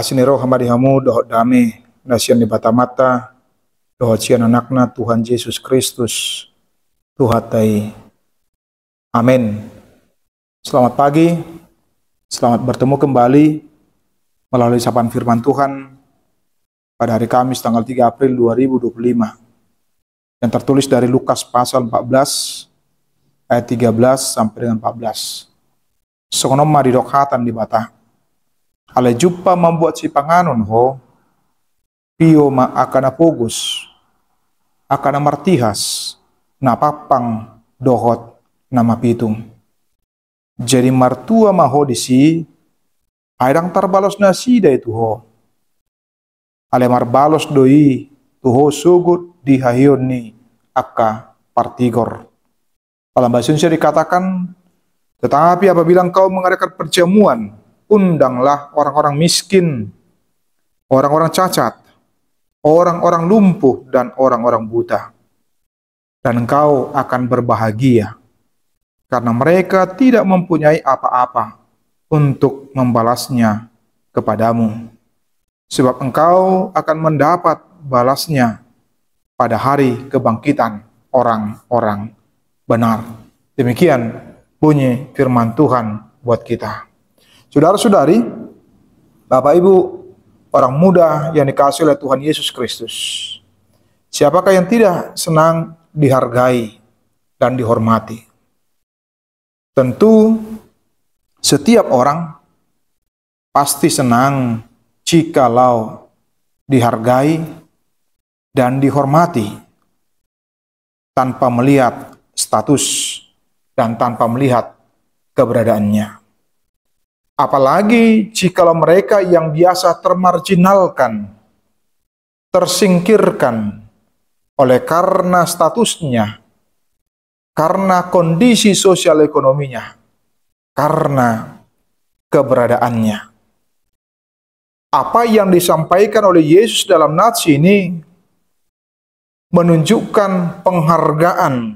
Asinero hamba dihamu dohot dame nasian di mata dohot sian anakna Tuhan Yesus Kristus Tuhatai. Amin. Selamat pagi, selamat bertemu kembali melalui sapaan firman Tuhan pada hari Kamis tanggal 3 April 2025 yang tertulis dari Lukas pasal 14 ayat 13 sampai dengan 14. Sokonom maridok hatan di bata. Ale jumpa membuat si panganon ho, pio ma akana pogus, akana martihas, napapang dohot nama pitung. Jadi martua maho disi, airang tarbalos na sida itu ho. Ale marbalos doi, tuho sugut di hayon ni akka partigor. Dalam bahasa Indonesia dikatakan, tetapi apabila engkau mengadakan perjamuan, undanglah orang-orang miskin, orang-orang cacat, orang-orang lumpuh, dan orang-orang buta. Dan engkau akan berbahagia, karena mereka tidak mempunyai apa-apa untuk membalasnya kepadamu. Sebab engkau akan mendapat balasnya pada hari kebangkitan orang-orang benar. Demikian bunyi firman Tuhan buat kita. Saudara-saudari, Bapak Ibu, orang muda yang dikasihi oleh Tuhan Yesus Kristus. Siapakah yang tidak senang dihargai dan dihormati? Tentu setiap orang pasti senang jikalau dihargai dan dihormati tanpa melihat status dan tanpa melihat keberadaannya. Apalagi jikalau mereka yang biasa termarginalkan, tersingkirkan oleh karena statusnya, karena kondisi sosial ekonominya, karena keberadaannya. Apa yang disampaikan oleh Yesus dalam nats ini menunjukkan penghargaan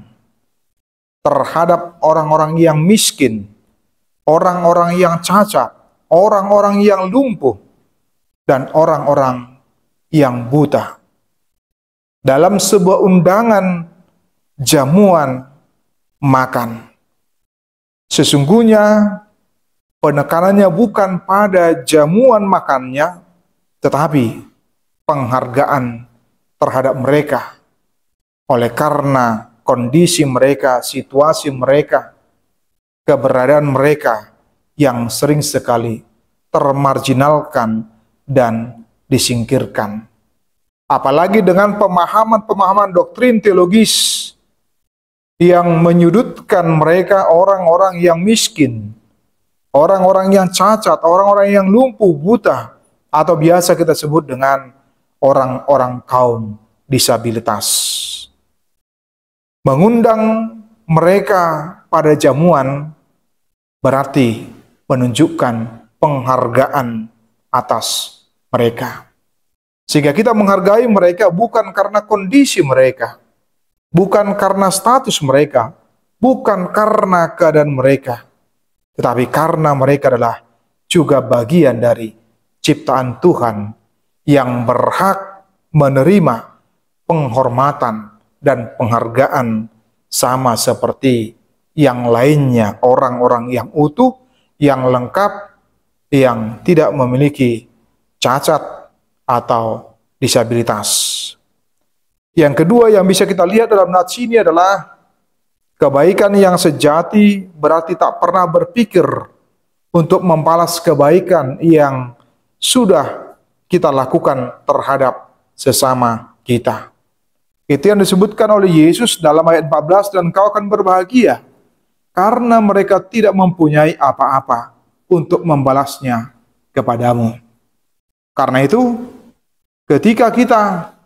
terhadap orang-orang yang miskin, orang-orang yang cacat, orang-orang yang lumpuh, dan orang-orang yang buta. Dalam sebuah undangan jamuan makan. Sesungguhnya penekanannya bukan pada jamuan makannya, tetapi penghargaan terhadap mereka oleh karena kondisi mereka, situasi mereka, keberadaan mereka yang sering sekali termarginalkan dan disingkirkan. Apalagi dengan pemahaman-pemahaman doktrin teologis yang menyudutkan mereka orang-orang yang miskin, orang-orang yang cacat, orang-orang yang lumpuh, buta, atau biasa kita sebut dengan orang-orang kaum disabilitas. Mengundang mereka pada jamuan berarti menunjukkan penghargaan atas mereka. Sehingga kita menghargai mereka bukan karena kondisi mereka, bukan karena status mereka, bukan karena keadaan mereka, tetapi karena mereka adalah juga bagian dari ciptaan Tuhan yang berhak menerima penghormatan dan penghargaan sama seperti yang lainnya, orang-orang yang utuh, yang lengkap, yang tidak memiliki cacat atau disabilitas. Yang kedua yang bisa kita lihat dalam nats ini adalah kebaikan yang sejati berarti tak pernah berpikir untuk membalas kebaikan yang sudah kita lakukan terhadap sesama kita. Itu yang disebutkan oleh Yesus dalam ayat 14, dan kau akan berbahagia karena mereka tidak mempunyai apa-apa untuk membalasnya kepadamu. Karena itu, ketika kita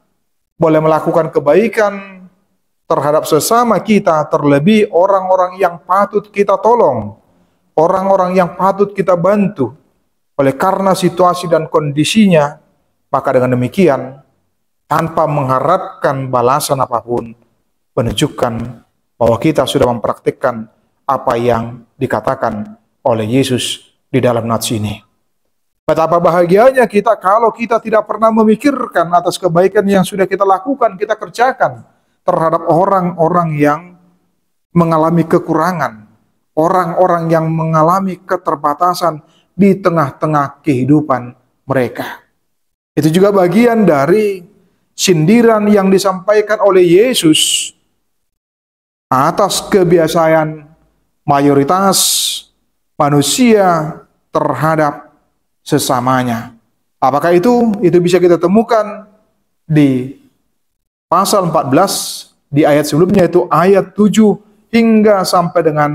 boleh melakukan kebaikan terhadap sesama kita, terlebih orang-orang yang patut kita tolong, orang-orang yang patut kita bantu, oleh karena situasi dan kondisinya, maka dengan demikian, tanpa mengharapkan balasan apapun, menunjukkan bahwa kita sudah mempraktikkan apa yang dikatakan oleh Yesus di dalam nats ini. Betapa bahagianya kita kalau kita tidak pernah memikirkan atas kebaikan yang sudah kita lakukan, kita kerjakan terhadap orang-orang yang mengalami kekurangan, orang-orang yang mengalami keterbatasan di tengah-tengah kehidupan mereka. Itu juga bagian dari sindiran yang disampaikan oleh Yesus atas kebiasaan mayoritas manusia terhadap sesamanya. Apakah itu? Itu bisa kita temukan di pasal 14, di ayat sebelumnya, itu ayat 7 hingga sampai dengan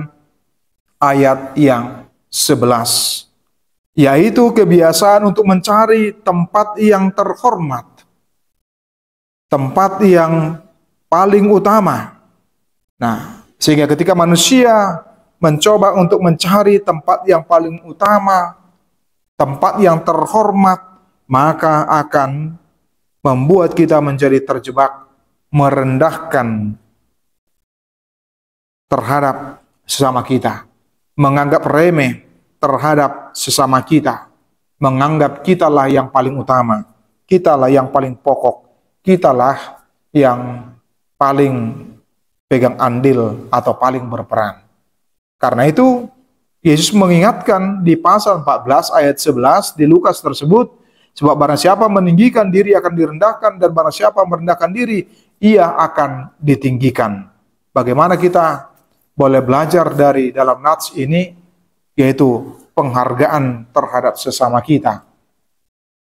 ayat yang 11. Yaitu kebiasaan untuk mencari tempat yang terhormat, tempat yang paling utama. Nah, sehingga ketika manusia mencoba untuk mencari tempat yang paling utama, tempat yang terhormat, maka akan membuat kita menjadi terjebak, merendahkan terhadap sesama kita, menganggap remeh terhadap sesama kita, menganggap kitalah yang paling utama, kitalah yang paling pokok, kitalah yang paling pegang andil atau paling berperan. Karena itu Yesus mengingatkan di pasal 14 ayat 11 di Lukas tersebut, sebab barang siapa meninggikan diri akan direndahkan, dan barang siapa merendahkan diri ia akan ditinggikan. Bagaimana kita boleh belajar dari dalam nats ini, yaitu penghargaan terhadap sesama kita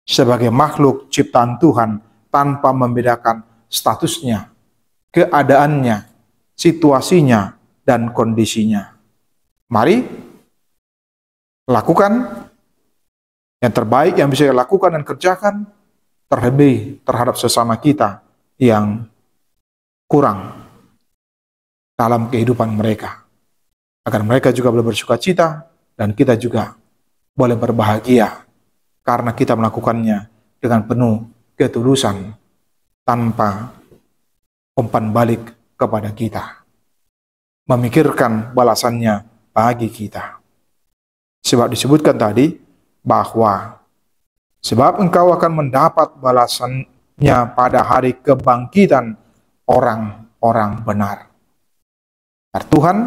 sebagai makhluk ciptaan Tuhan tanpa membedakan statusnya, keadaannya, situasinya, dan kondisinya. Mari lakukan yang terbaik yang bisa dilakukan dan kerjakan, terlebih terhadap sesama kita yang kurang dalam kehidupan mereka, agar mereka juga boleh bersuka-cita dan kita juga boleh berbahagia karena kita melakukannya dengan penuh ketulusan tanpa umpan balik kepada kita, memikirkan balasannya bagi kita. Sebab disebutkan tadi bahwa sebab engkau akan mendapat balasannya pada hari kebangkitan orang-orang benar. Dan Tuhan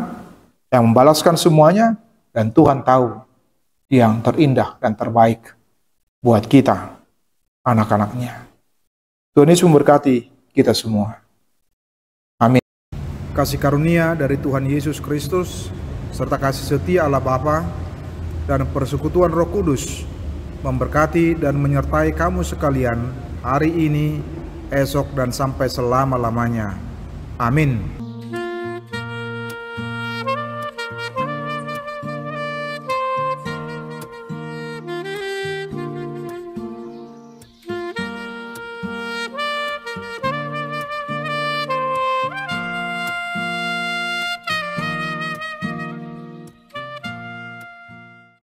yang membalaskan semuanya, dan Tuhan tahu yang terindah dan terbaik buat kita, anak-anaknya. Tuhan Yesus memberkati kita semua. Amin. Kasih karunia dari Tuhan Yesus Kristus, serta kasih setia Allah Bapa, dan persekutuan Roh Kudus memberkati dan menyertai kamu sekalian hari ini, esok, dan sampai selama-lamanya. Amin.